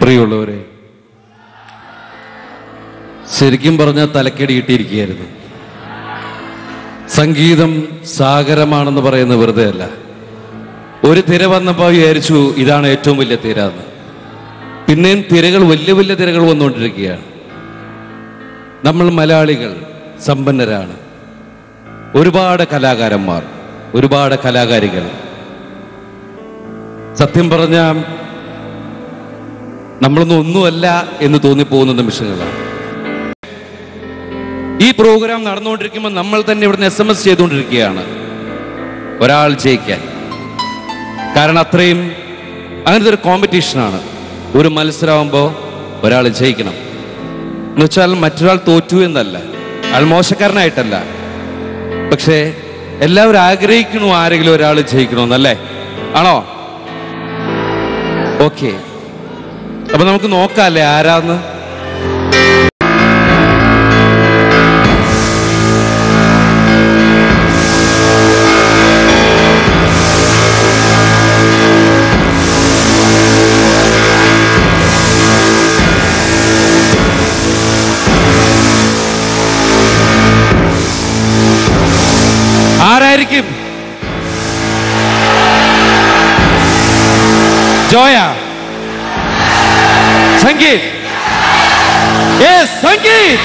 പ്രിയമുള്ളവരെ, ശരിക്കും പറഞ്ഞാൽ തലക്കേടി കിട്ടിയിരിക്കുകയായിരുന്നു. സംഗീതം സാഗരമാണെന്ന് പറയുന്നത് വെറുതെ അല്ല. ഒരു തിര വന്നപ്പോൾ വിചാരിച്ചു ഇതാണ് ഏറ്റവും വലിയ തിര എന്ന്. പിന്നെയും തിരകൾ, വലിയ വലിയ തിരകൾ വന്നുകൊണ്ടിരിക്കുകയാണ്. നമ്മൾ മലയാളികൾ സമ്പന്നരാണ്. ഒരുപാട് കലാകാരന്മാർ, ഒരുപാട് കലാകാരികൾ. സത്യം പറഞ്ഞാൽ നമ്മളൊന്നും ഒന്നുമല്ല എന്ന് തോന്നിപ്പോകുന്ന നിമിഷങ്ങളാണ്. ഈ പ്രോഗ്രാം നടന്നുകൊണ്ടിരിക്കുമ്പോൾ നമ്മൾ തന്നെ ഇവിടുന്ന് SMS ചെയ്തുകൊണ്ടിരിക്കുകയാണ് ഒരാൾ ജയിക്കാൻ. കാരണം അത്രയും അങ്ങനത്തെ ഒരു കോമ്പറ്റീഷനാണ്. ഒരു മത്സരമാകുമ്പോൾ ഒരാൾ ജയിക്കണം എന്ന് വെച്ചാൽ മറ്റൊരാൾ തോറ്റു എന്നല്ല, അയാൾ മോശക്കാരനായിട്ടല്ല. പക്ഷേ എല്ലാവരും ആഗ്രഹിക്കണു ആരെങ്കിലും ഒരാൾ ജയിക്കണമെന്നല്ലേ? ആണോ? ഓക്കെ, അപ്പൊ നമുക്ക് നോക്കാല്ലേ ആരാന്ന്. ആരായിരിക്കും? ജോയ? സംഗീത്? യെസ്, സംഗീത്.